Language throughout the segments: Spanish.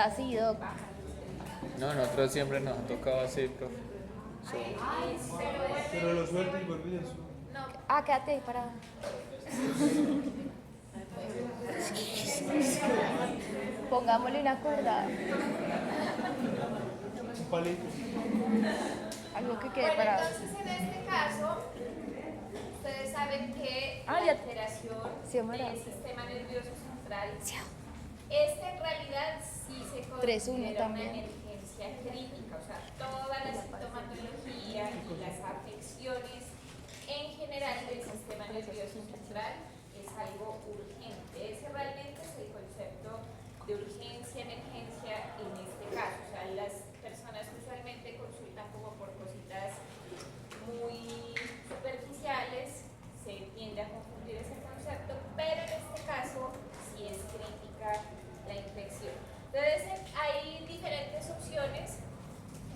está así, Doc. No, nosotros siempre nos ha tocado así, profe. So, Pero lo suelta y vuelve a su. Ah, quédate ahí parado. Pongámosle una cuerda, Un palito. algo que quede Bueno, parado. entonces en este caso, ustedes saben que Ah, la ya. alteración Sí, Omar. del sistema nervioso central, esta en realidad sí se 3-1 considera una también. emergencia clínica, o sea, toda la sintomatología y las afecciones en general del sistema nervioso central es algo urgente. Ese realmente es el concepto de urgencia, emergencia en este caso. O sea, las personas usualmente consultan como por cositas muy superficiales, se tiende a confundir ese concepto, pero en este caso sí es crítica la infección. Entonces hay diferentes opciones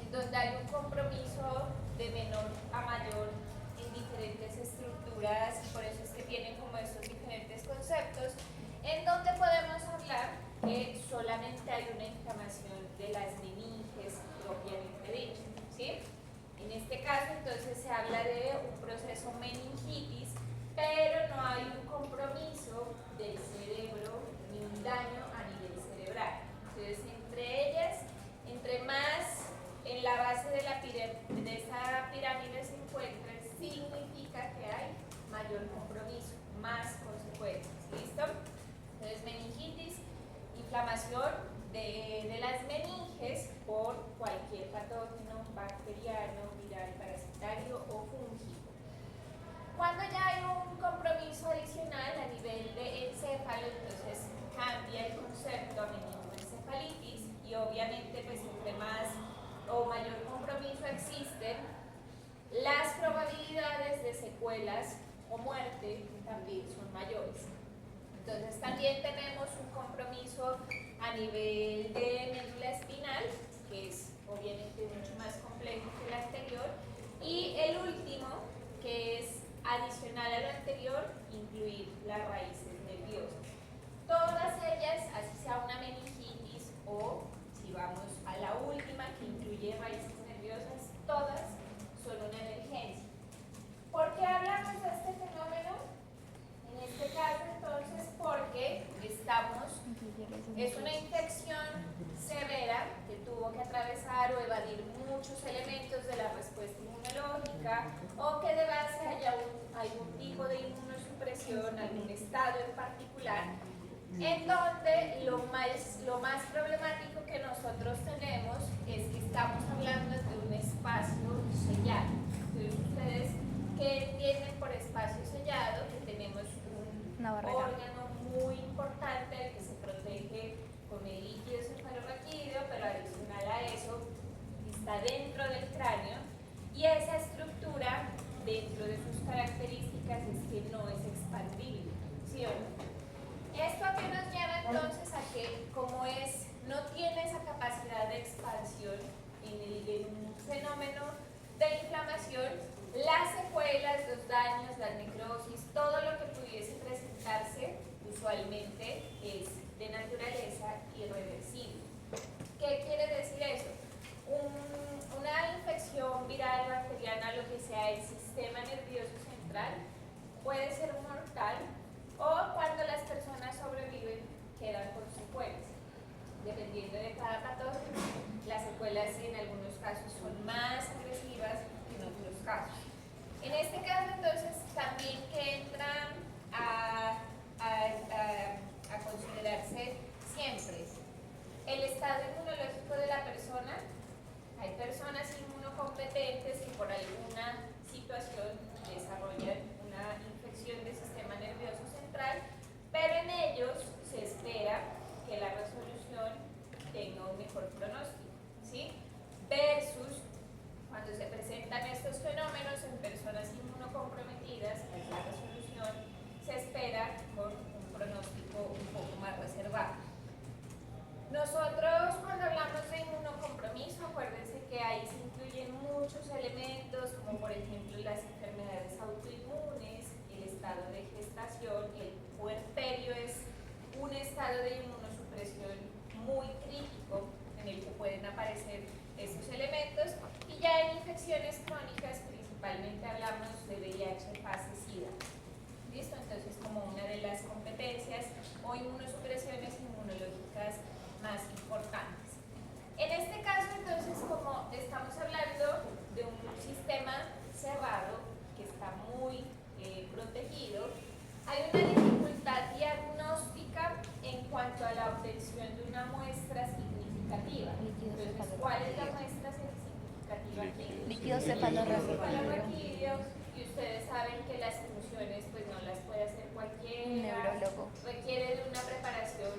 en donde hay un compromiso de menor a mayor en diferentes estructuras, por eso es que tienen como estos diferentes conceptos, en donde podemos hablar que solamente hay una inflamación de las meninges propiamente dicho, ¿sí? En este caso entonces se habla de un proceso meningitis, pero no hay un compromiso del cerebro ni un daño a nivel cerebral. Entonces entre ellas, entre más en la base de esa pirámide se encuentran, significa que hay mayor compromiso, más consecuencias. ¿Listo? Entonces meningitis, inflamación de las meninges por cualquier patógeno bacteriano, viral, parasitario o fúngico. Cuando ya hay un compromiso adicional a nivel de encéfalo, entonces cambia el concepto a meningoencefalitis y obviamente pues entre más o mayor compromiso existen, las probabilidades de secuelas o muerte también son mayores. Entonces también tenemos un compromiso a nivel de médula espinal, que es obviamente mucho más complejo que el anterior, y el último, que es adicional a lo anterior, incluir las raíces nerviosas. Todas ellas, así sea una meningitis o si vamos a la última que incluye raíces nerviosas, todas son una emergencia. ¿Por qué hablamos de este fenómeno? En este caso entonces porque es una infección severa que tuvo que atravesar o evadir muchos elementos de la respuesta inmunológica o que de base haya algún tipo de inmunosupresión, algún estado en particular, en donde lo más problemático que nosotros tenemos es que estamos hablando de un espacio sellado. Entonces ustedes, ¿qué entienden por espacio sellado? Que tenemos un órgano muy importante que se protege con el líquido cefalorraquídeo, pero adicional a eso está dentro del cráneo y esa estructura, dentro de sus características, es que no es expandible, ¿sí o no? Esto a qué nos lleva entonces a que como no tiene esa capacidad de expansión en un fenómeno de inflamación, las secuelas, los daños, la necrosis, todo lo que pudiese presentarse usualmente es de naturaleza irreversible. ¿Qué quiere decir eso? Una infección viral, bacteriana, lo que sea, el sistema nervioso central puede ser mortal o cuando las personas sobreviven quedan con secuelas. Dependiendo de cada patógeno, las secuelas en algunos casos son más agresivas que en otros casos. En este caso entonces también que entra a considerarse siempre el estado inmunológico de la persona. Hay personas inmunocompetentes que por alguna situación desarrollan una infección del sistema nervioso central, pero en ellos se espera que la resolución tenga un mejor pronóstico, ¿sí? Versus cuando infecciones crónicas, principalmente hablamos de VIH, fase SIDA. ¿Listo? Entonces, como una de las competencias o inmunosupresiones inmunológicas más importantes. En este caso, entonces, como estamos hablando de un sistema cerrado que está muy protegido, hay una dificultad diagnóstica en cuanto a la obtención de una muestra significativa. Entonces, ¿cuál es la muestra significativa? Líquido cefalorraquídeo. Cefalorraquídeo, y ustedes saben que las funciones pues no las puede hacer cualquiera. Neurólogo. Requiere de una preparación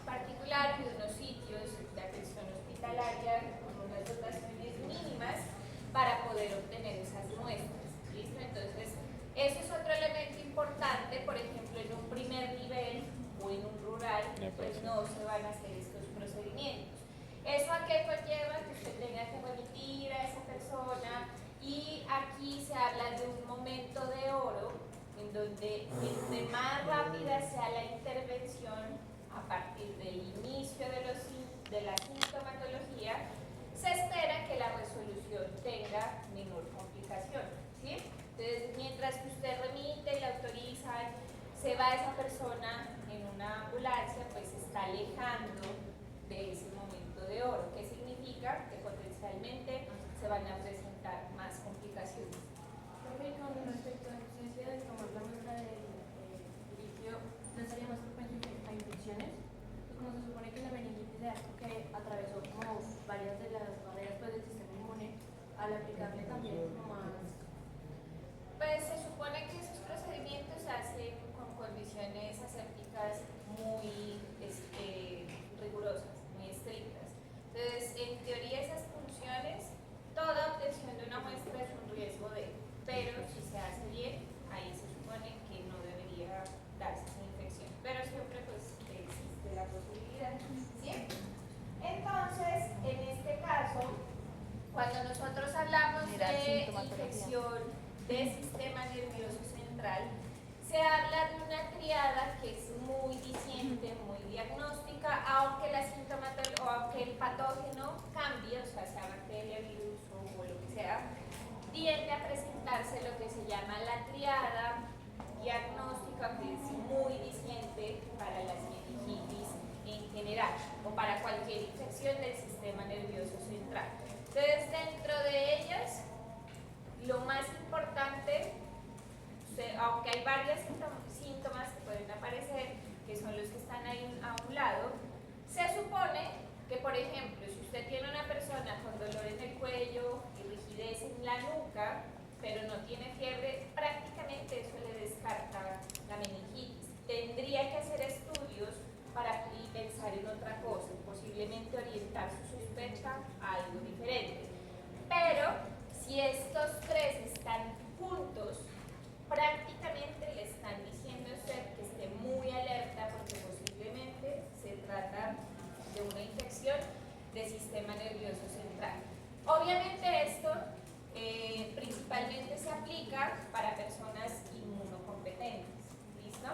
particular y de unos sitios de atención hospitalaria con unas dotaciones mínimas para poder obtener esas muestras. ¿Listo? Entonces, eso es otro elemento importante, por ejemplo, en un primer nivel o en un rural, pues no se van a hacer estos procedimientos. ¿Eso a qué conlleva? Que usted tenga que remitir a esa persona, y aquí se habla de un momento de oro en donde entre más rápida sea la intervención a partir del inicio de la sintomatología, se espera que la resolución tenga menor complicación, ¿sí? Entonces, mientras que usted remite y la autorizan, se va esa persona en una ambulancia, pues se está alejando de ese momento de oro. ¿Qué significa? Que potencialmente se van a presentar más complicaciones. Profe, con respecto a la ausencia de tomar la muestra del líquido, ¿no estaría más propenso a infecciones? Pues como se supone que la meningitis es algo que atravesó como varias de las barreras pues, del sistema inmune, al aplicarle también como más... Pues se supone que esos procedimientos se hacen con condiciones asépticas muy rigurosas, muy estrictas. Entonces, en teoría esas funciones, toda obtención de una muestra es un riesgo de, pero si se hace bien, ahí se supone que no debería darse esa infección. Pero siempre pues existe la posibilidad, ¿sí? Entonces, en este caso, cuando nosotros hablamos de infección del sistema nervioso central, se habla de una triada que es muy diciente, muy diagnóstica, aunque aunque el patógeno cambie, o sea bacteria, virus o lo que sea, tiende a presentarse lo que se llama la triada diagnóstica, que es muy diciente para las meningitis en general o para cualquier infección del sistema nervioso central. Entonces, dentro de ellas, lo más importante, aunque hay varios síntomas que pueden aparecer, que son los que están ahí a un lado, se supone que, por ejemplo, si usted tiene una persona con dolor en el cuello y rigidez en la nuca, pero no tiene fiebre, prácticamente eso le descarta la meningitis. Tendría que hacer estudios para pensar en otra cosa, posiblemente orientar su sospecha a algo diferente. Pero si estos tres están juntos, prácticamente le están diciendo a usted que esté muy alerta porque posiblemente se trata de una infección del sistema nervioso central. Obviamente esto principalmente se aplica para personas inmunocompetentes. ¿Listo?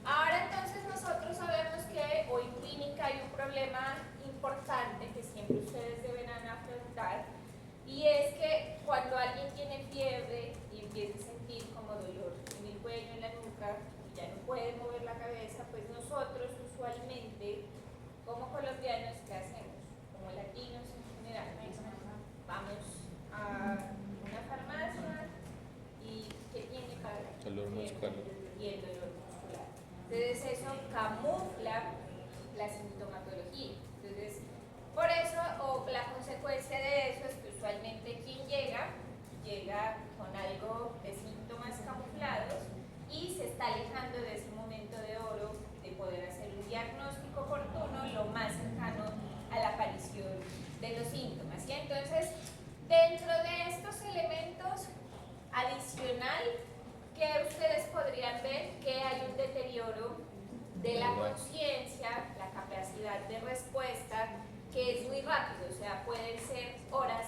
Ahora entonces nosotros sabemos que hoy en clínica hay un problema importante que siempre ustedes deben afrontar, y es que cuando alguien tiene fiebre y empieza a sentir como dolor en el cuello, en la nuca, y ya no puede mover la cabeza, pues nosotros usualmente, como colombianos, ¿qué hacemos? Como latinos en general, vamos a una farmacia y ¿qué tiene para dolor muscular? Y el dolor muscular. Entonces eso camufla la sintomatología. Entonces, por eso, o la consecuencia de eso es que usualmente quien llega con algo de síntomas camuflados y se está alejando de ese momento de oro de poder hacer un diagnóstico oportuno lo más cercano a la aparición de los síntomas. Y entonces, dentro de estos elementos adicional, que ustedes podrían ver que hay un deterioro de la conciencia, la capacidad de respuesta, que es muy rápido, o sea, pueden ser horas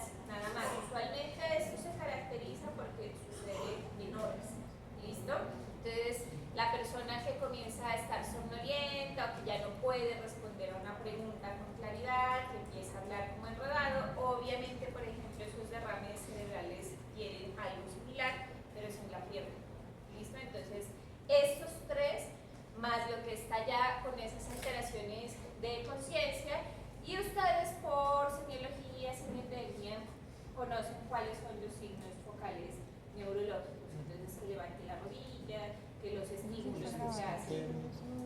que se hacen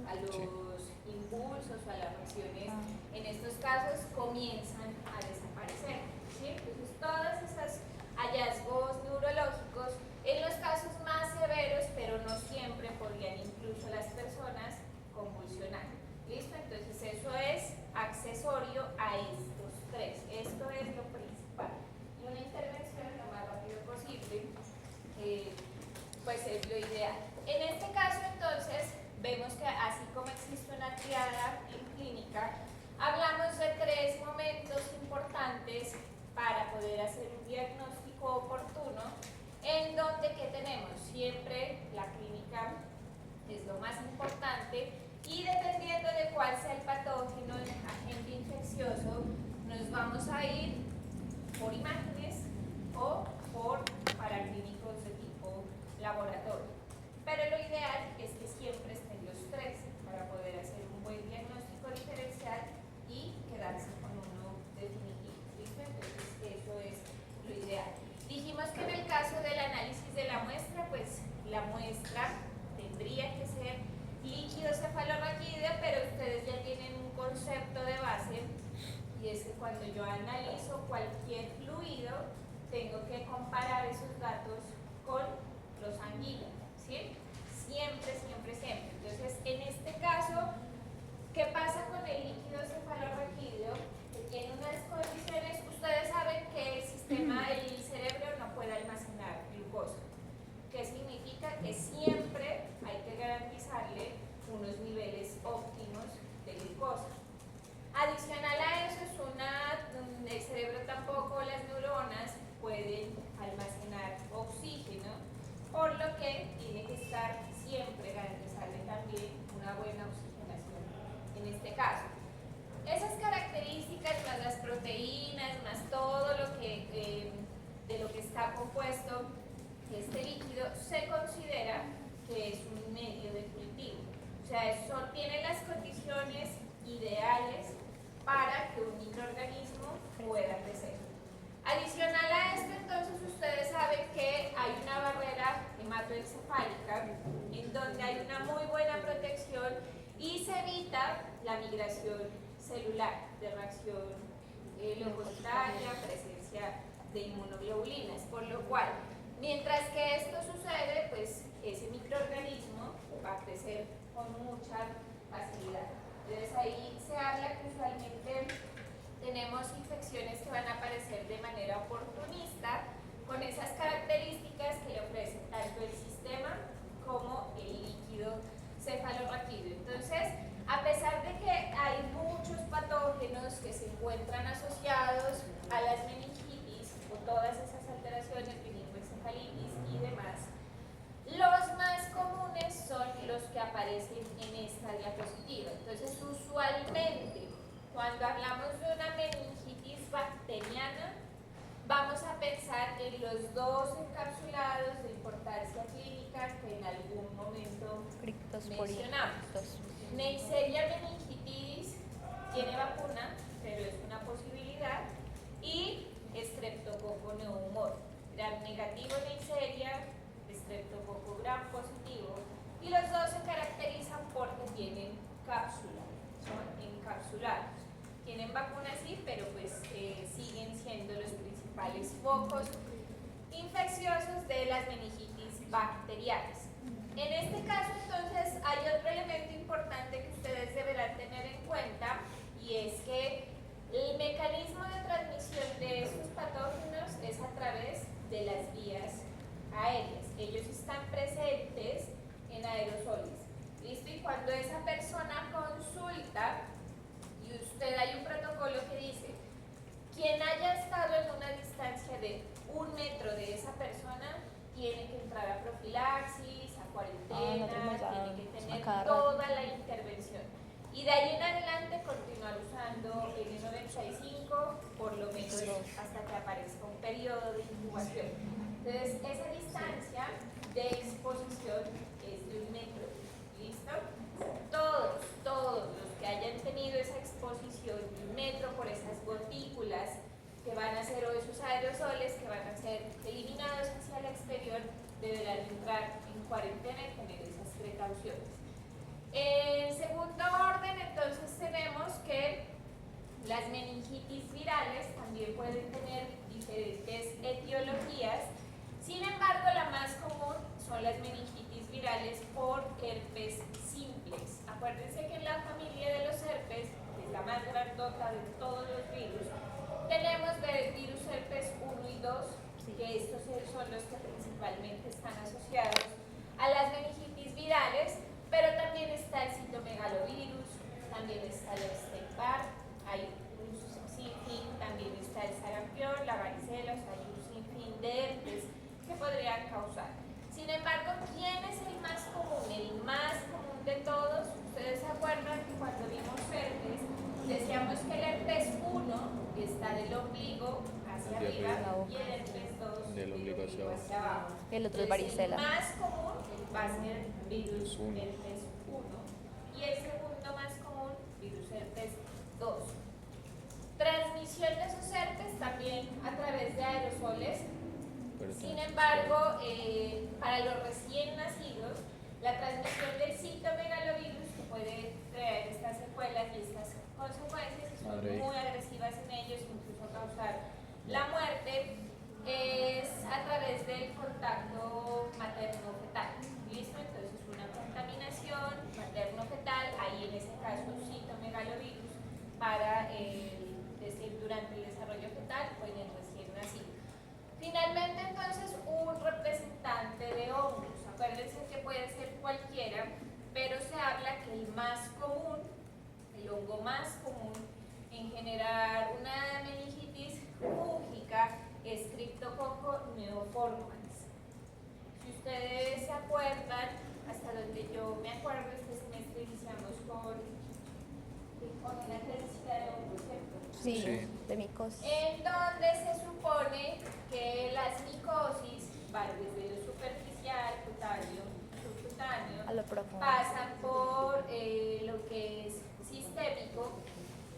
a los impulsos o a las reacciones, en estos casos comienzan a desaparecer, ¿sí? Entonces todos esos hallazgos neurológicos, en los casos más severos, pero no siempre, podrían incluso las personas convulsionar. ¿Listo? Entonces eso es accesorio a estos tres. Esto es lo principal. Y una intervención lo más rápido posible, pues es lo ideal. En este caso entonces vemos que así como existe una triada en clínica, hablamos de tres momentos importantes para poder hacer un diagnóstico oportuno, en donde ¿qué tenemos? Siempre la clínica es lo más importante y dependiendo de cuál sea el patógeno, el agente infeccioso, nos vamos a ir por imágenes o por paraclínicos de tipo laboratorio. Pero lo ideal es que siempre estén los tres para poder hacer un buen diagnóstico diferencial y quedarse con uno definitivo. ¿Listo? Entonces eso es lo ideal. Dijimos que en el caso del análisis de la muestra, pues la muestra tendría que ser líquido cefalorraquídeo, pero ustedes ya tienen un concepto de base, y es que cuando yo analizo cualquier fluido, tengo que comparar esos datos con los sanguíneos, ¿sí? Siempre, siempre, siempre. Entonces, en este caso, ¿qué pasa con el líquido cefalorraquídeo? Que tiene unas condiciones, ustedes saben que el sistema, el cerebro no puede almacenar glucosa. ¿Qué significa? Que siempre hay que garantizarle unos niveles óptimos de glucosa. Adicional a eso, el cerebro tampoco, las neuronas pueden almacenar oxígeno, por lo que tiene que estar siempre garantizarle también una buena oxigenación en este caso. Esas características, más las proteínas, más todo lo que de lo que está compuesto este líquido, se considera que es un medio de cultivo. O sea, eso tiene las condiciones ideales para que un microorganismo pueda crecer. Adicional a esto, entonces, ustedes saben que hay una barrera hematoencefálica en donde hay una muy buena protección y se evita la migración celular de reacción leucocitaria, presencia de inmunoglobulinas, por lo cual, mientras que esto sucede, pues ese microorganismo va a crecer con mucha facilidad. Entonces ahí se habla que usualmente tenemos infecciones que van a aparecer de manera oportunista con esas características que le ofrecen tanto el sistema como el líquido cefalorraquídeo. Entonces, a pesar de que hay muchos patógenos que se encuentran asociados a las meningitis o todas esas alteraciones, meningoencefalitis y demás, los más comunes son los que aparecen en esta diapositiva. Entonces, usualmente, cuando hablamos de una meningitis bacteriana, vamos a pensar en los dos encapsulados de importancia clínica que en algún momento mencionamos. Neisseria meningitidis tiene vacuna, pero es una posibilidad, y Streptococo pneumoniae, gram negativo Neisseria, Streptococo gram positivo, y los dos se caracterizan porque tienen cápsula, son encapsulados. Tienen vacunas sí, pero pues siguen siendo los principales focos infecciosos de las meningitis bacterianas. En este caso, entonces, hay otro elemento importante que ustedes deberán tener en cuenta, y es que el mecanismo de transmisión de estos patógenos es a través de las vías aéreas. Ellos están presentes en aerosoles. ¿Listo? Y cuando esa persona consulta, y usted hay un protocolo que dice, quien haya estado en una distancia de 1 metro de esa persona, tiene que entrar a profilaxis, a cuarentena, tiene que tener toda la intervención. Y de ahí en adelante continuar usando N95 por lo menos hasta que aparezca un periodo de incubación. Entonces, esa distancia de exposición es de 1 metro. ¿Listo? Todos los que hayan tenido esa exposición de 1 metro por esas gotículas que van a ser, o esos aerosoles que van a ser eliminados hacia el exterior, deberán entrar en cuarentena y tener esas precauciones. En segundo orden, entonces tenemos que las meningitis virales también pueden tener diferentes etiologías. Sin embargo, la más común son las meningitis virales por herpes simplex. Acuérdense que en la familia de los herpes, que es la más grandota de todos los virus, tenemos el virus herpes 1 y 2, que estos son los que principalmente están asociados a las meningitis virales, pero también está el citomegalovirus, también está el Epstein-Barr, hay un sinfín, también está el sarampión, la varicela, o sea, hay un sinfín de herpes que podrían causar. Sin embargo, ¿quién es el más común? El más común de todos, ustedes se acuerdan que cuando vimos herpes, decíamos que el herpes 1 está del ombligo hacia arriba y el herpes 2 del ombligo hacia abajo. El otro es Entonces, varicela. el más común va a ser virus herpes 1 y el segundo más común, virus herpes 2. Transmisión de esos herpes también a través de aerosoles. Sin embargo, para los recién nacidos, la transmisión del citomegalovirus, que puede traer estas secuelas y estas consecuencias, que son muy agresivas en ellos, incluso causar la muerte, es a través del contacto materno-fetal. ¿Listo? Entonces, una contaminación materno-fetal, ahí en ese caso citomegalovirus, para durante el desarrollo fetal o en el recién nacido. Finalmente, entonces, un representante de hongos. Acuérdense que puede ser cualquiera, pero se habla que el más común, el hongo más común en generar una meningitis fúngica es Cryptococcus neoformans. Si ustedes se acuerdan, hasta donde yo me acuerdo, este semestre iniciamos con una tesis de hongos, ¿cierto? Sí, Sí. de micosis. En donde se supone que las micosis van desde lo superficial, cutáneo, subcutáneo, A lo profundo. pasan por lo que es sistémico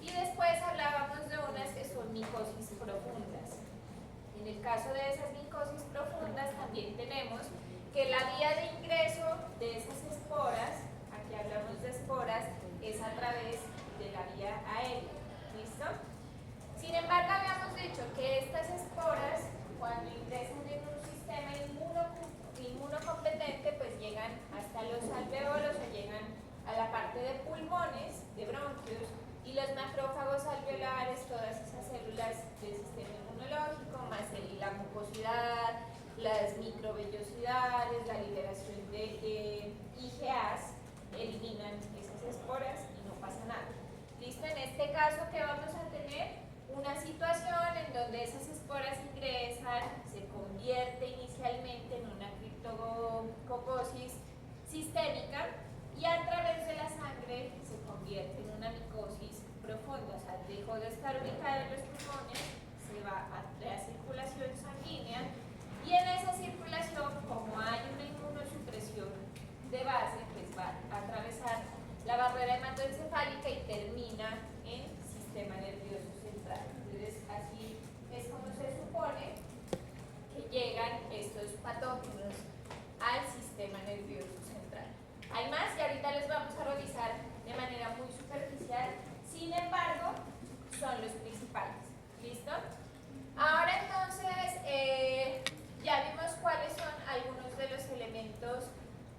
y después hablábamos de unas que son micosis profundas. En el caso de esas micosis profundas también tenemos que la vía de ingreso de esas esporas, aquí hablamos de esporas, es a través de la vía aérea. ¿Listo? Sin embargo, habíamos dicho que estas esporas, cuando ingresan en un sistema inmunocompetente, pues llegan hasta los alveolos o llegan a la parte de pulmones, de bronquios, y los macrófagos alveolares, todas esas células del sistema inmunológico, más la mucosidad, las microvellosidades, la liberación de IgAs, eliminan esas esporas y no pasa nada. ¿Listo? En este caso, ¿qué vamos a tener? Una situación en donde esas esporas ingresan, se convierte inicialmente en una criptococosis sistémica y a través de la sangre se convierte en una micosis profunda, o sea, dejó de estar ubicada en los pulmones, se va a la circulación sanguínea y en esa circulación, como hay una inmunosupresión de base, pues va a atravesar la barrera hematoencefálica y termina en sistema nervioso central. Entonces, así es como se supone que llegan estos patógenos al sistema nervioso central. Hay más y ahorita les vamos a revisar de manera muy superficial, sin embargo, son los principales. ¿Listo? Ahora entonces, ya vimos cuáles son algunos de los elementos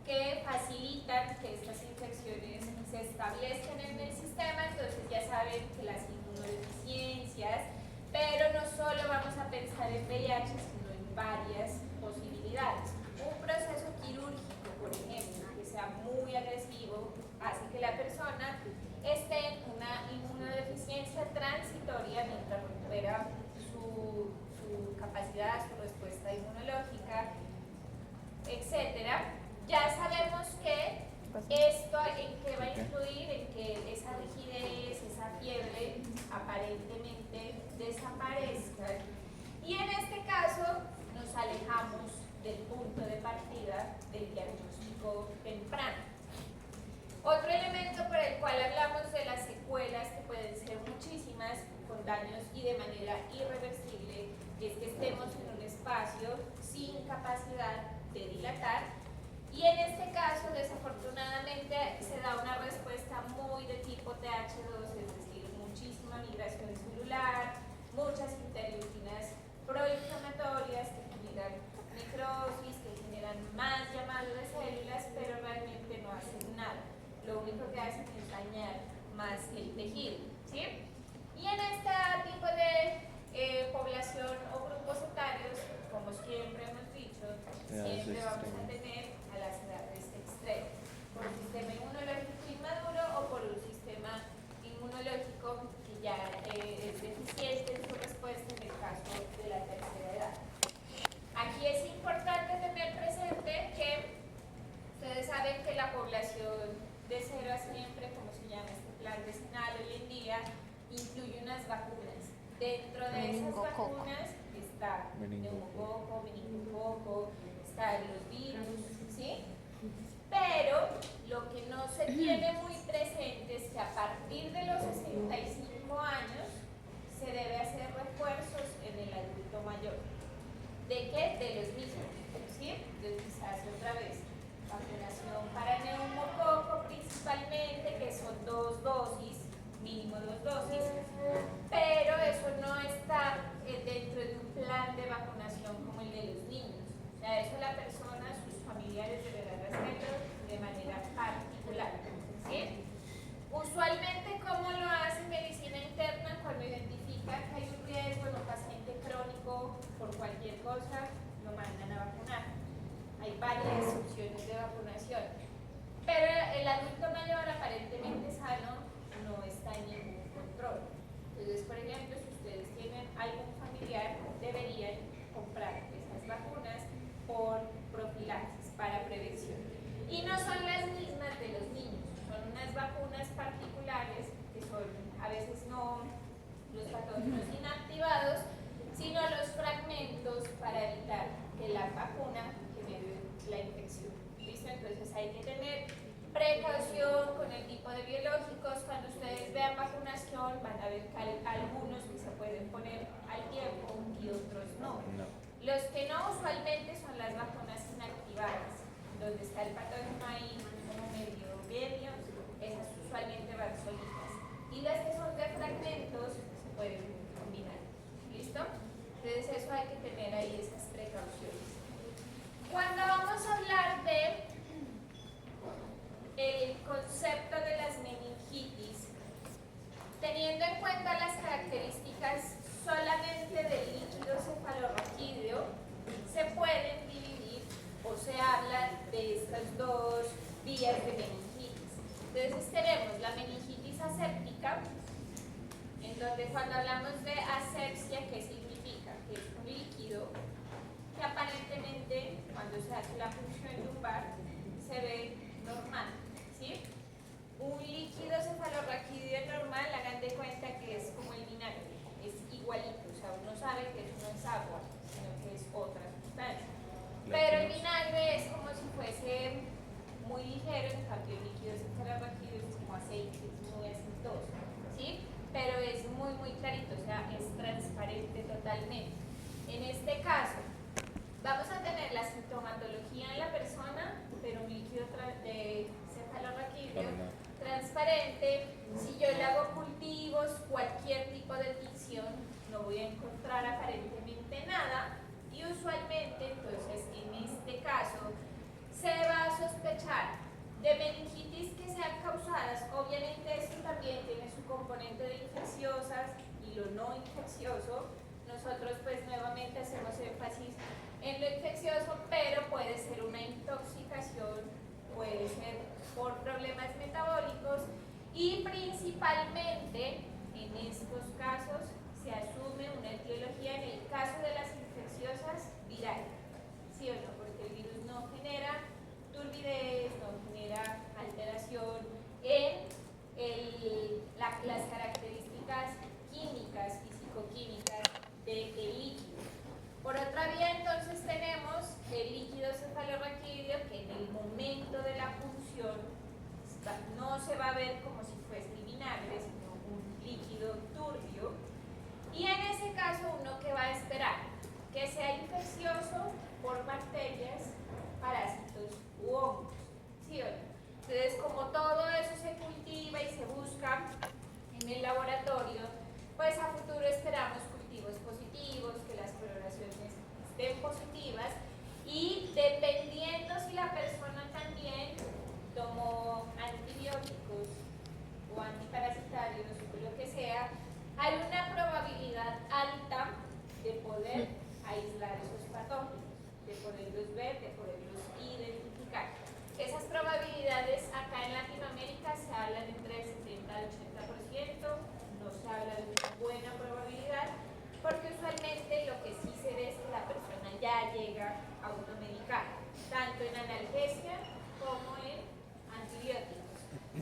que facilitan que estas infecciones se establezcan en el sistema. Entonces ya saben que las inmunodeficiencias, pero no solo vamos a pensar en VIH, sino en varias posibilidades. Un proceso quirúrgico, por ejemplo, que sea muy agresivo, hace que la persona esté en una inmunodeficiencia transitoria mientras recupera su capacidad, su respuesta inmunológica, etcétera. Ya sabemos que esto en qué va a influir, en que esa rigidez, esa fiebre aparentemente desaparezca. Y en este caso nos alejamos del punto de partida del diagnóstico temprano. Otro elemento por el cual hablamos de las secuelas, que pueden ser muchísimas, con daños y de manera irreversible, es que estemos en un espacio sin capacidad de dilatar Y en este caso, desafortunadamente, se da una respuesta muy de tipo TH2, es decir, muchísima migración celular, muchas interleuquinas proinflamatorias que generan necrosis, que generan más llamado de células, pero realmente no hacen nada. Lo único que hacen es dañar más el tejido, ¿sí? Y en este tipo de población o grupos etarios, como siempre hemos dicho, siempre vamos a tener a las edades extremas, por un sistema inmunológico inmaduro o por un sistema inmunológico que ya es deficiente en su respuesta en el caso de la tercera edad. Aquí es importante tener presente que ustedes saben que la población de 0 a siempre, como se llama este plan decenal hoy en día, incluye unas vacunas. Dentro de esas vacunas está neumococo, meningococo, están los virus, ¿sí? Pero lo que no se tiene muy presente es que a partir de los 65 años se debe hacer refuerzos en el adulto mayor. ¿De qué? De los mismos, ¿sí? Entonces se hace otra vez vacunación para neumococo principalmente, que son 2 dosis, mínimo 2 dosis, pero eso no está dentro de un plan de vacunación como el de los niños. O sea, eso la persona, sus familiares deberán hacerlo de manera particular, ¿sí? Usualmente, ¿cómo lo hace medicina interna? Cuando identifica que hay un riesgo en un paciente crónico por cualquier cosa, lo mandan a vacunar. Hay varias opciones de vacunación, pero el adulto mayor aparentemente sano no está en ningún control. Entonces, por ejemplo, si ustedes tienen algún familiar, deberían comprar esas vacunas por profilaxis, para prevención. Y no son las mismas de los niños, son unas vacunas particulares que son a veces no los patógenos inactivados, sino los fragmentos para evitar que la vacuna genere la infección. ¿Listo? Entonces hay que tener precaución con el tipo de biológicos. Cuando ustedes vean vacunación, van a ver que hay algunos que se pueden poner al tiempo y otros no. Los que no usualmente son las vacunas inactivadas, donde está el patógeno ahí como medio, esas usualmente van solitas. Y las que son de fragmentos se pueden combinar. ¿Listo? Entonces eso hay que tener ahí esas precauciones. Cuando vamos a hablar de el concepto de las meningitis, teniendo en cuenta las características solamente del líquido cefalorraquídeo, se pueden dividir o se habla de estas dos vías de meningitis. Entonces tenemos la meningitis aséptica, en donde cuando hablamos de asepsia, ¿qué significa? Que es un líquido que aparentemente cuando se hace la punción lumbar se ve normal, ¿sí? Un líquido cefalorraquídeo normal, hagan de cuenta que es como el vinagre, es igualito, o sea, uno sabe que eso no es agua, sino que es otra sustancia. Pero el vinagre es como si fuese muy ligero, en cambio el líquido cefalorraquídeo es como aceite, es muy aceitoso, ¿sí? Pero es muy clarito, o sea, es transparente totalmente. En este caso, vamos a tener la sintomatología en la persona, pero un líquido de cefalorraquídeo transparente. Si yo le hago cultivos, cualquier tipo de tinción, no voy a encontrar aparentemente nada. Y usualmente, entonces, en este caso, se va a sospechar de meningitis que sean causadas. Obviamente esto también tiene su componente de infecciosas y lo no infeccioso. Nosotros pues nuevamente hacemos énfasis en lo infeccioso, pero puede ser una intoxicación, puede ser por problemas metabólicos y principalmente en estos casos se asume una etiología, en el caso de las infecciosas, viral, ¿sí o no? Porque el virus no genera turbidez, no genera alteración en las características químicas, fisicoquímicas del líquido. Por otra vía, entonces tenemos el líquido cefalorraquídeo, que en el momento de la punción no se va a ver como si fuese el vinagre, sino un líquido turbio. Y en ese caso, uno que va a esperar que sea infeccioso por bacterias, parásitos u hongos. ver, de poderlos identificar. Esas probabilidades acá en Latinoamérica se hablan entre el 70 al 80%, no se habla de una buena probabilidad, porque usualmente lo que sí se ve es que la persona ya llega automedicada, tanto en analgesia como en antibióticos.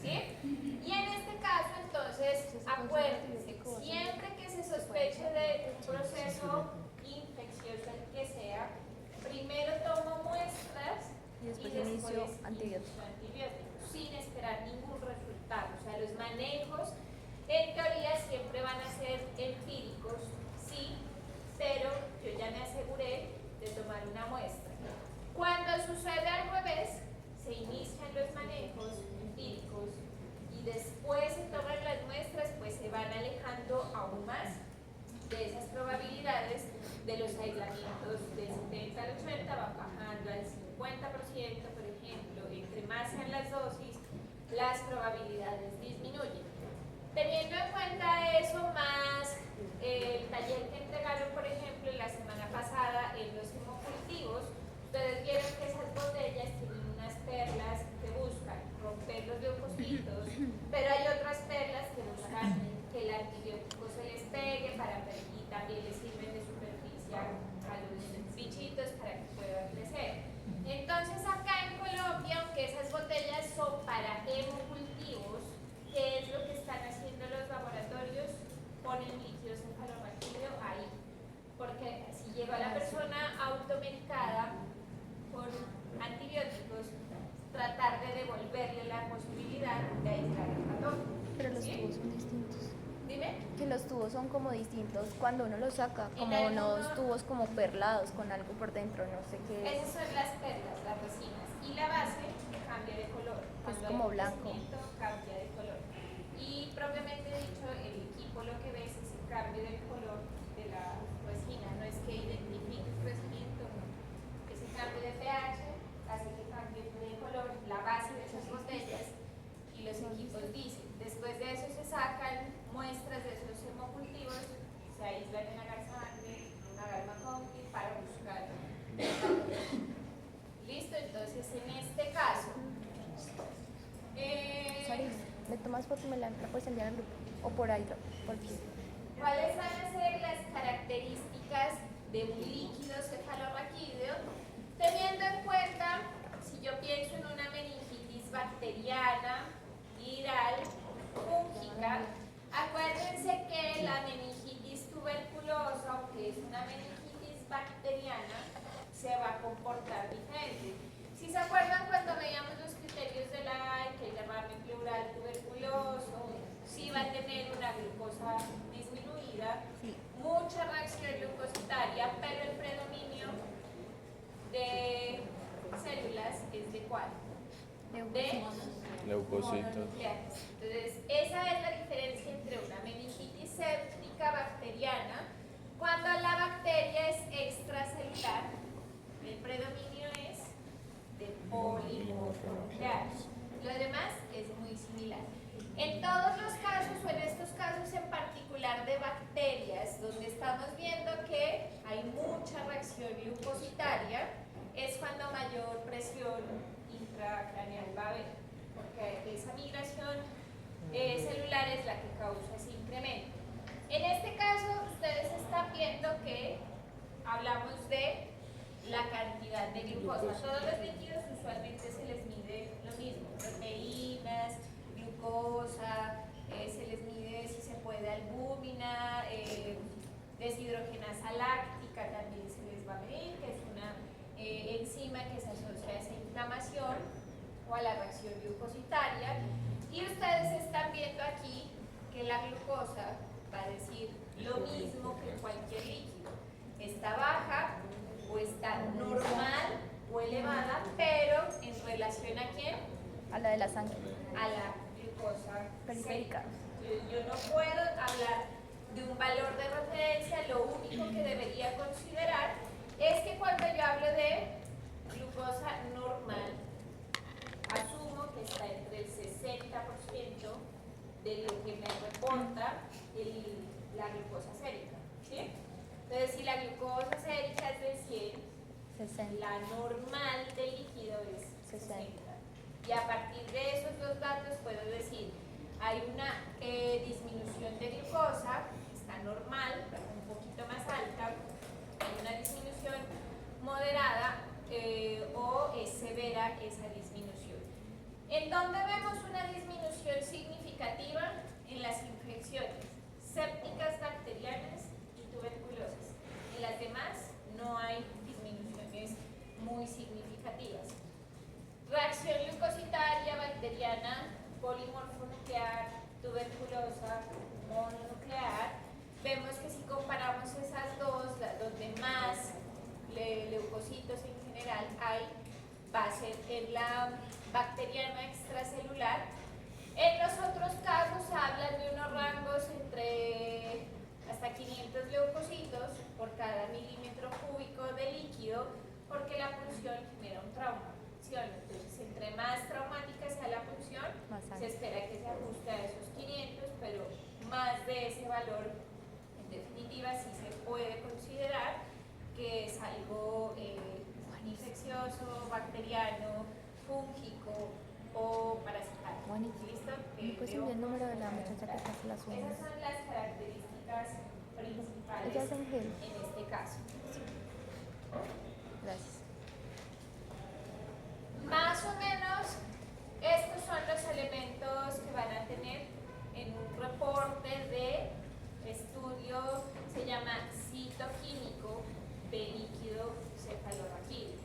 ¿Sí? Y en este caso, entonces, acuérdense, siempre que se sospeche de un proceso infeccioso el que sea, primero tomo muestras Y después inicio inicio antibióticos. sin esperar ningún resultado. O sea, los manejos en teoría siempre van a ser empíricos, sí, pero yo ya me aseguré de tomar una muestra. Cuando sucede al revés, se inician los manejos empíricos y después se toman las muestras, pues se van alejando aún más de esas probabilidades de los aislamientos del 70 al 80, van bajando al 50%, por ejemplo. Entre más sean las dosis, las probabilidades disminuyen. Teniendo en cuenta eso, más el taller que entregaron, por ejemplo, la semana pasada en los hemocultivos, ustedes vieron que esas botellas tienen unas perlas que buscan romper los leucocitos, pero hay otras perlas que buscan que el antibiótico se les pegue y también les sirven de superficie a los bichitos para que puedan crecer. Entonces acá en Colombia, aunque esas botellas son para hemocultivos, ¿qué es lo que están haciendo los laboratorios? Ponen líquido cefalorraquídeo ahí. Porque si llegó a la persona automedicada con antibióticos, tratar de devolverle la posibilidad de aislar el patógeno. Pero los ¿Sí? tubos son distintos. Dime. Que los tubos son como distintos cuando uno los saca, como En unos algunos- tubos como perlados con algo por dentro, no sé qué es. Esas son las perlas, las resinas. Y la base cambia de color. Cuando como hay blanco. crecimiento, cambia de color. Y propiamente dicho, el equipo lo que ves es el cambio del color de la resina. No es que identifique el crecimiento, no. Ese cambio de pH hace que cambie de color la base de esas botellas. Y los equipos dicen, después de eso se sacan muestras de esos hemocultivos, se aíslan en agar sangre, en agar Macompte para buscar. Listo, entonces en este caso, Sari, ¿me tomas foto y me la puedes enviar al grupo? O por ahí, por fin. ¿cuáles van a ser las características de un líquido cefalorraquídeo? Teniendo en cuenta, si yo pienso en una meningitis bacteriana, viral, fúngica, acuérdense que la meningitis tuberculosa, aunque es una meningitis bacteriana, se va a comportar diferente. Si se acuerdan cuando veíamos los criterios de la que el derrame pleural tuberculoso, sí va a tener una glucosa disminuida, mucha reacción glucositaria, pero el predominio de células es de ¿cuál? De Leucocitos. mononucleares. Entonces, esa es la diferencia entre una meningitis séptica bacteriana, cuando la bacteria es extracelular, el predominio es de polimononucleares. Lo demás es muy similar. En todos los casos, o en estos casos en particular de bacterias, donde estamos viendo que hay mucha reacción glucositaria, es cuando mayor presión intracraneal va a haber, porque esa migración celular es la que causa ese incremento. En este caso, ustedes están viendo que hablamos de la cantidad de glucosa. Todos los líquidos usualmente se les mide lo mismo, proteínas, glucosa, se les mide si se puede albúmina, deshidrogenasa láctica también se les va a medir, que es una enzima que se asocia a esa inflamación o a la reacción glucositaria. Y ustedes están viendo aquí que la glucosa va a decir lo mismo que cualquier líquido. Está baja o está normal o elevada, pero en relación ¿a quién? A la de la sangre. A la glucosa Periférica. yo no puedo hablar de un valor de referencia, lo único que debería considerar es que cuando yo hablo de glucosa normal, asumo que está entre el 60% de lo que me reporta la glucosa sérica, ¿sí? Entonces, si la glucosa sérica es de 100, 60. La normal del líquido es 60. 60. Y a partir de esos dos datos puedo decir, hay una disminución de glucosa, está normal, un poquito más alta, hay una disminución moderada o es severa esa disminución. ¿En dónde vemos una disminución significativa? En las infecciones sépticas, bacterianas y tuberculosas. En las demás no hay disminuciones muy significativas. Reacción leucocitaria, bacteriana, polimorfonuclear, tuberculosa, mononuclear. Vemos que si comparamos esas dos, donde más leucocitos en general hay, va a ser en la bacteriana extracelular. En los otros casos hablan de unos rangos entre hasta 500 leucocitos por cada milímetro cúbico de líquido, porque la pulsión genera un trauma. Entonces, entre más traumática sea la pulsión, se espera que se ajuste a esos 500, pero más de ese valor, en definitiva, sí se puede considerar que es algo infeccioso, bacteriano, fúngico o parasitario. ¿Listo? ¿Me puedes enviar el número de la muchacha que hace las uñas? Esas son las características principales Ella es en gel. en este caso. Gracias. Más o menos, estos son los elementos que van a tener en un reporte de estudio, se llama citoquímico de líquido cefalorraquídeo,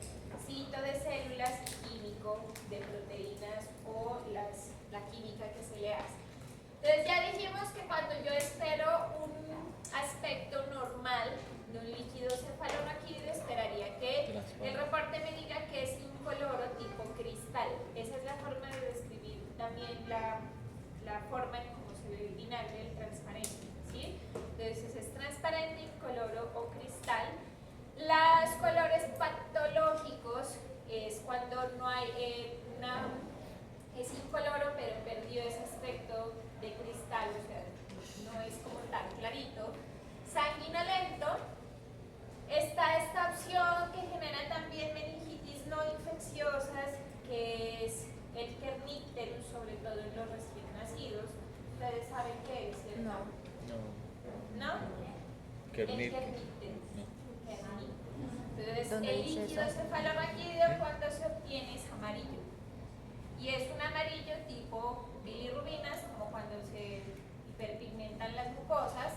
cito de células y químico de proteínas o la química que se le hace. Entonces ya dijimos que cuando yo espero un aspecto normal de un líquido cefalorraquídeo, esperaría que el reporte me diga que es incoloro tipo cristal. Esa es la forma de describir también la forma en cómo se ve el vinagre, el transparente, ¿sí? Entonces es transparente, incoloro o cristal. Los colores patológicos es cuando no hay es incoloro pero perdió ese aspecto de cristal, o sea, no es como tan clarito. Sanguinolento, está esta opción que genera también meningitis no infecciosas, que es el kernicterus, sobre todo en los recién nacidos. ¿Ustedes saben qué es, cierto? No. ¿No? Kernit. El kernicterus. No. Entonces, ¿Dónde el dice líquido eso? cefalorraquídeo cuando se obtiene es amarillo. Y es un amarillo tipo bilirrubinas, como cuando se hiperpigmentan las mucosas,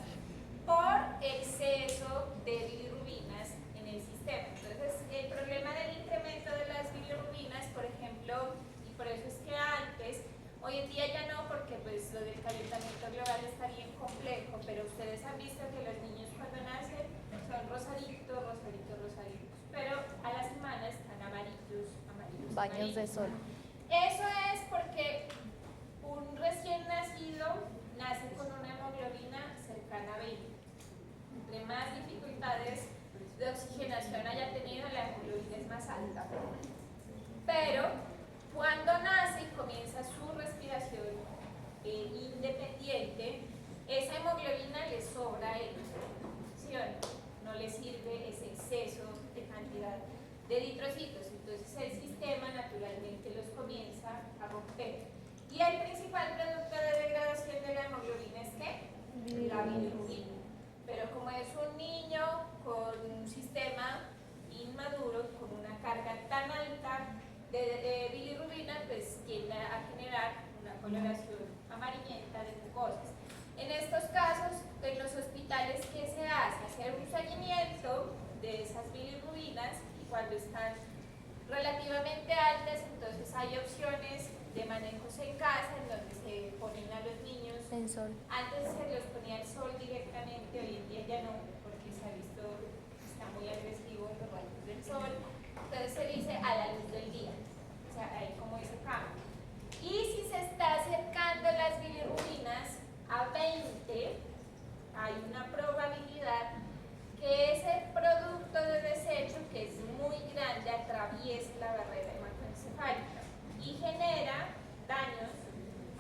por exceso de bilirrubinas en el sistema. Entonces, el problema del incremento de las bilirrubinas, por ejemplo, y por eso es que antes, hoy en día ya no, porque pues lo del calentamiento global está bien complejo, pero ustedes han visto que los niños cuando nacen son rosaditos, rosaditos, rosaditos, pero a la semana están amarillos, amarillos. Baños de sol. Eso es porque un recién nacido nace con una hemoglobina cercana a 20. Entre más dificultades de oxigenación haya tenido, la hemoglobina es más alta. Pero cuando nace y comienza su respiración independiente, esa hemoglobina le sobra a él, ¿sí o no? No le sirve ese exceso de cantidad de eritrocitos. Entonces el sistema naturalmente los comienza a romper. Y el principal producto de degradación de la hemoglobina es ¿qué? La bilirrubina. Pero como es un niño con un sistema inmaduro, con una carga tan alta de bilirrubina, pues tiende a generar una coloración amarillenta de mucosas. En estos casos, en los hospitales, ¿qué se hace? Hacer un seguimiento de esas bilirrubinas, y cuando están relativamente altas, entonces hay opciones de manejos en casa en donde se ponen a los niños En sol. antes se los ponía al sol directamente, hoy en día ya no, porque se ha visto que está muy agresivo los rayos del sol. Entonces se dice a la luz del día, o sea, hay como ese cambio. Y si se está acercando las bilirrubinas a 20, hay una probabilidad que ese producto de desecho, que es muy grande, atraviese la barrera hematoencefálica y genera daños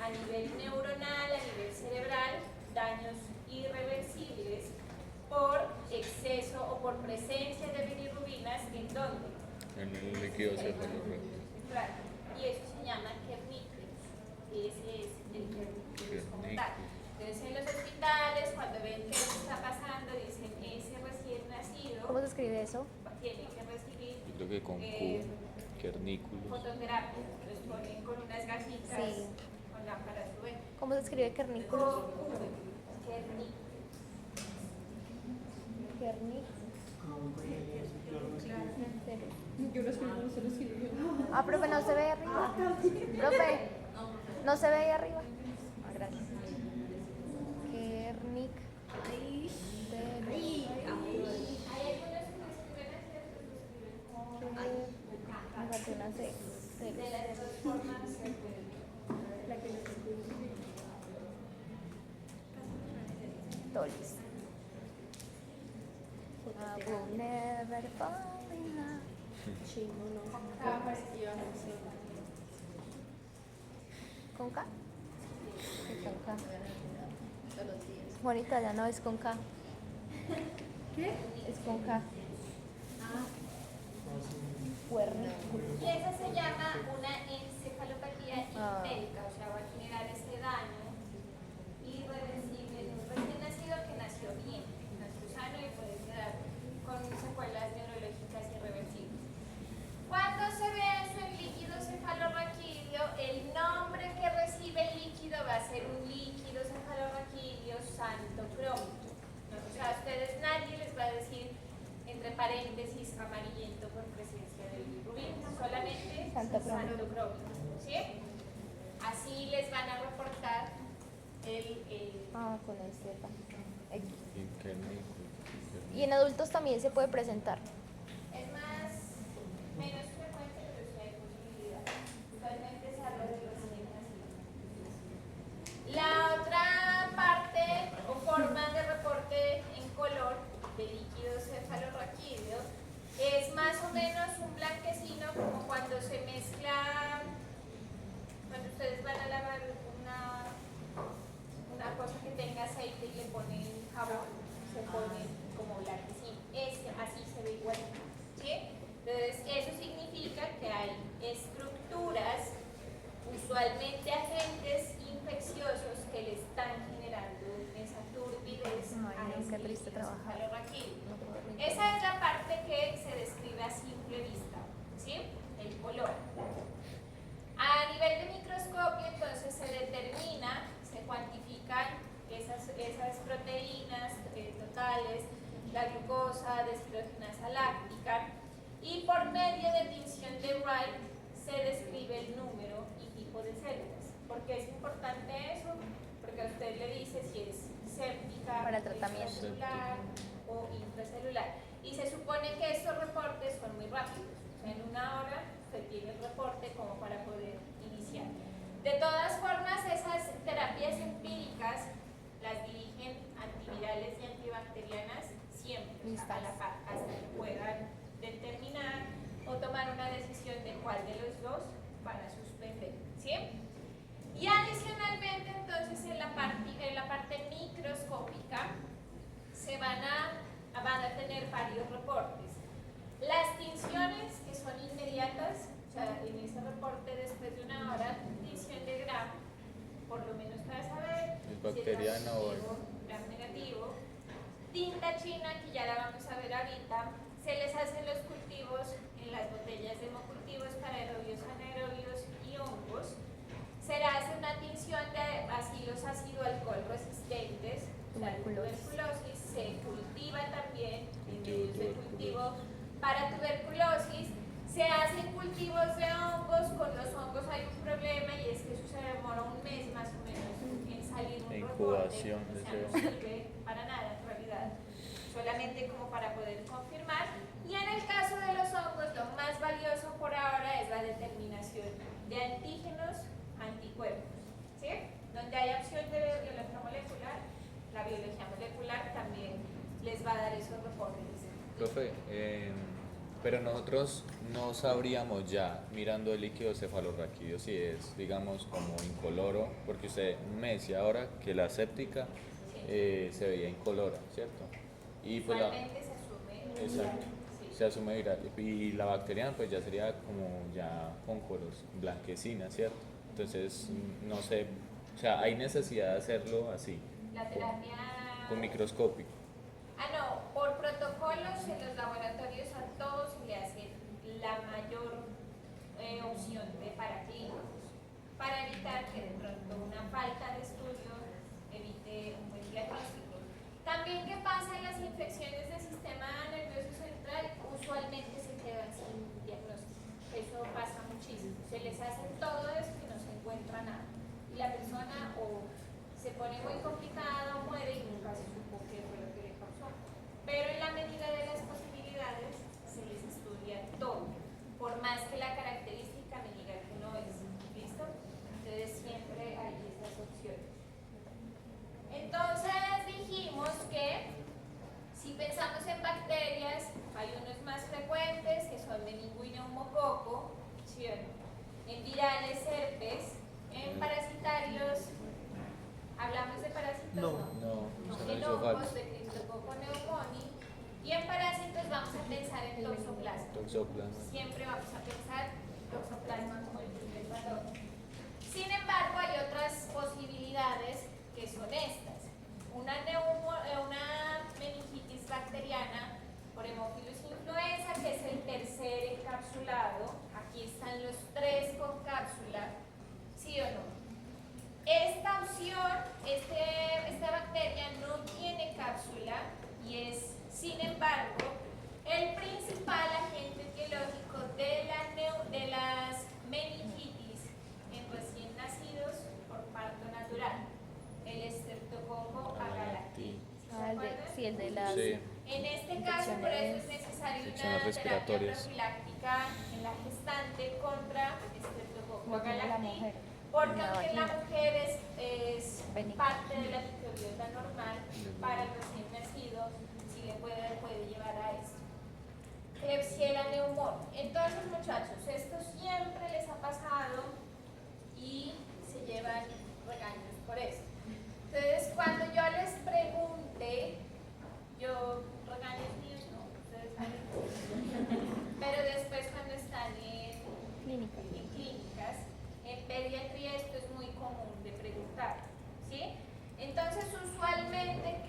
a nivel neuronal, a nivel cerebral, daños irreversibles por exceso o por presencia de bilirrubinas, ¿en dónde? En el líquido cefalorraquídeo. Claro, y eso se llama kernicterus. Ese es el kernicterus como tal. Entonces en los hospitales, cuando ven que eso está pasando, dicen ese recién nacido ¿Cómo se escribe eso? tiene que recibir Yo creo que con eh, Q, kernículos. fototerapia. Los ponen con unas gasitas, Sí. con lámparas UV. ¿Cómo se escribe kernículo? Kernicterus. Yo lo escribo, no se lo escribo. Ah, profe, no se ve ahí arriba. Profe, no se ve ahí arriba. Ah, gracias. Kernic. Hay algunos que lo escriben así, otros lo escriben como Me faltó una C. de las dos formas se puede. Tolis. I will never fall in love. ¿Con K? Sí, con K. Juanita, ya no es con K. ¿Qué? Es con K. Cuernículo. Y esa se llama una encefalopatía Ah. impérica, o sea, va a generar ese daño irreversible en un recién nacido que nació bien, nació sano y puede quedar con secuelas neurológicas irreversibles. Cuando se ve eso en líquido cefalorraquídeo, el nombre que recibe el líquido va a ser un líquido cefalorraquídeo santocrómico. O sea, a ustedes nadie les va a decir entre paréntesis amarillento por presencia del bilirrubin, solamente Santocrómico. santocrómico, ¿sí? Así les van a reportar el Ah, con el Z. X. Y kernículo. Y en adultos también se puede presentar. es menos frecuente, pero sí hay posibilidad. Usualmente se habla de los recién nacidos. La otra parte o forma de reporte en color de líquido cefalorraquídeo es más o menos un blanquecino, como cuando se mezcla, cuando ustedes van a lavar una cosa que tenga aceite y le ponen jabón, se pone como blanquecino. Así se ve igual. ¿Sí? Entonces, eso significa que hay estructuras, usualmente agentes infecciosos, que le están generando esa turbidez Ay, a no, ese qué triste líquido trabajar. cefalorraquídeo. No puedo reír. Esa es la parte que se describe a simple vista, ¿sí? El color. A nivel de microscopio, entonces se determina, se cuantifican esas proteínas totales, la glucosa, deshidrogenasa láctica, y por medio de tinción de Wright se describe el número y tipo de células. ¿Por qué es importante eso? Porque a usted le dice si es séptica, Para el tratamiento. extracelular o intracelular. Y se supone que estos reportes son muy rápidos. O sea, en una hora usted tiene el reporte como para poder iniciar. De todas formas, esas terapias empíricas las dirigen antivirales y antibacterianas siempre, o sea, a la par, hasta que puedan determinar o tomar una decisión de cuál de los dos van a suspender. ¿Sí? Y adicionalmente, entonces, en la parte microscópica se van a tener varios reportes. Las tinciones, que son inmediatas, o sea, en ese reporte después de una hora, tinción de Gram, por lo menos para saber ¿Es bacteriana o es? Gram negativo. Tinta china, que ya la vamos a ver ahorita, se les hacen los cultivos en las botellas de hemocultivos para aerobios, anaerobios y hongos. Se le hace una tinción de bacilos ácido alcohol resistentes, o sea, tuberculosis, se cultiva también en medios de cultivo para tuberculosis. Se hacen cultivos de hongos, con los hongos hay un problema y es que eso se demora un mes más o menos en salir un Incubación reporte, de o sea, no ese hongo. sirve para nada en realidad, solamente como para poder confirmar. Y en el caso de los hongos, lo más valioso por ahora es la determinación de antígenos, anticuerpos, ¿sí? Donde hay opción de biología molecular, la biología molecular también les va a dar esos reportes. Profe, pero nosotros no sabríamos ya, mirando el líquido cefalorraquídeo, si es, digamos, como incoloro, porque usted me decía ahora que la séptica se veía incolora, ¿cierto? Y pues Usualmente se asume. Exacto. Sí. se asume viral. Y la bacteriana pues ya sería como ya cóncoros, blanquecina, ¿cierto? Entonces, no sé, o sea, hay necesidad de hacerlo así, La terapia... con microscópico. Ah, no, por protocolos en los laboratorios a todos se le hace la mayor opción de paraclínicos para evitar que de pronto una falta de estudio evite un buen diagnóstico. También, ¿qué pasa en las infecciones del sistema nervioso central? Usualmente se quedan sin diagnóstico. Eso pasa muchísimo. Se les hace todo eso y no se encuentra nada. Y la persona o se pone muy complicada o muere y nunca se supo qué fue lo que le causó. Pero en la medida de las posibilidades se les estudia todo, por más que la característica me diga que no es. ¿Listo? Entonces siempre hay esas opciones. Entonces dijimos que si pensamos en bacterias, hay unos más frecuentes que son meningo y neumococo, ¿sí o no? En virales, herpes, en parasitarios, ¿hablamos de parásitos? No. No, En hongos de Cryptococcus pneumoniae, y en parásitos vamos a pensar en toxoplasma. Toxoplasma. Siempre vamos a pensar toxoplasma como el primer valor. Sin embargo, hay otras posibilidades que son estas. Una meningitis bacteriana por Haemophilus influenza, que es el tercer encapsulado. Aquí están los 3 con cápsula, ¿sí o no? Esta opción, esta bacteria no tiene cápsula y es, sin embargo, el principal agente etiológico de las meningitis en recién nacidos por parto natural, el Streptococcus agalactiae. Ah, sí, el de las... Sí. En este caso, por eso es necesaria una Infecciones terapia respiratorias. profiláctica en la gestante contra Streptococcus Lo tiene la agalactiae. mujer. Porque La aunque la vagina. mujer es Benigna. parte de la microbiota normal, para el recién nacido sí le puede llevar a esto. Klebsiella pneumoniae. Entonces, muchachos, estos